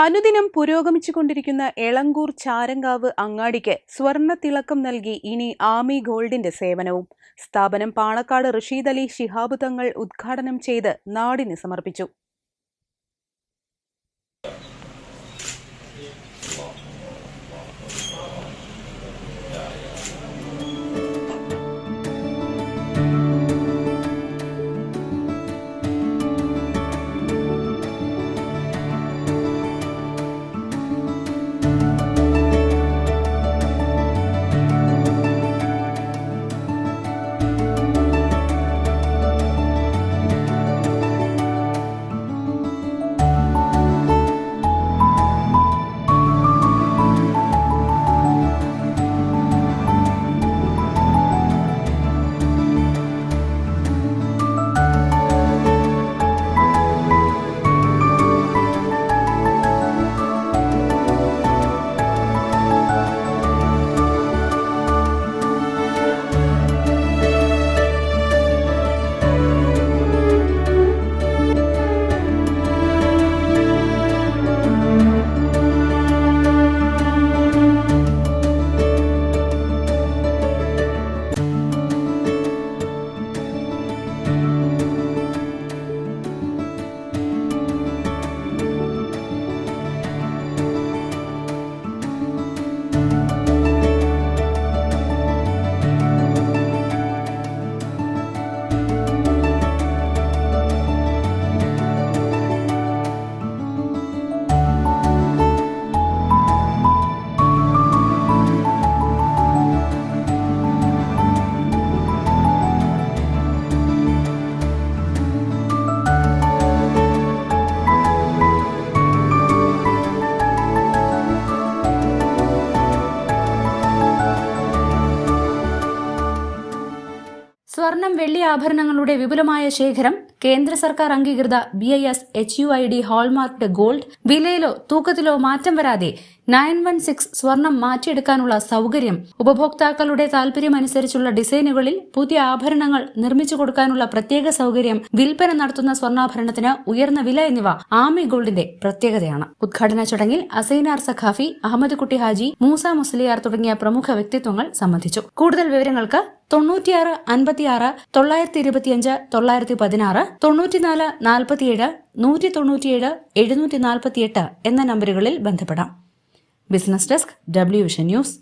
അനുദിനം പുരോഗമിച്ചുകൊണ്ടിരിക്കുന്ന എളങ്കൂർ ചാരങ്കാവ് അങ്ങാടിക്ക് സ്വർണ്ണ തിളക്കം നൽകി ഇനി ആമി ഗോൾഡിന്റെ സേവനവും. സ്ഥാപനം പാണക്കാട് റഷീദ് അലി ശിഹാബ് തങ്ങൾ ഉദ്ഘാടനം ചെയ്ത് നാടിന് സമർപ്പിച്ചു. സ്വർണം, വെള്ളി ആഭരണങ്ങളുടെ വിപുലമായ ശേഖരം, കേന്ദ്ര സർക്കാർ അംഗീകൃത BIS HUID ഹാൾമാർക്ക്ഡ് ഗോൾഡ്, വിലയിലോ തൂക്കത്തിലോ മാറ്റം വരാതെ 916 സ്വർണം മാറ്റിയെടുക്കാനുള്ള സൌകര്യം, ഉപഭോക്താക്കളുടെ താൽപര്യമനുസരിച്ചുള്ള ഡിസൈനുകളിൽ പുതിയ ആഭരണങ്ങൾ നിർമ്മിച്ചു കൊടുക്കാനുള്ള പ്രത്യേക സൌകര്യം, വിൽപ്പന നടത്തുന്ന സ്വർണ്ണാഭരണത്തിന് ഉയർന്ന വില എന്നിവ ആമി ഗോൾഡിന്റെ പ്രത്യേകതയാണ്. ഉദ്ഘാടന ചടങ്ങിൽ അസൈനാർ സഖാഫി, അഹമ്മദ് കുട്ടി ഹാജി, മൂസ മുസ്ലിയാർ തുടങ്ങിയ പ്രമുഖ വ്യക്തിത്വങ്ങൾ സംബന്ധിച്ചു. കൂടുതൽ വിവരങ്ങൾക്ക് 96 56 925 916 94 47 197 748 എന്ന നമ്പറുകളിൽ ബന്ധപ്പെടാം. ബിസിനസ് ഡെസ്ക്, WVഷൻ ന്യൂസ്.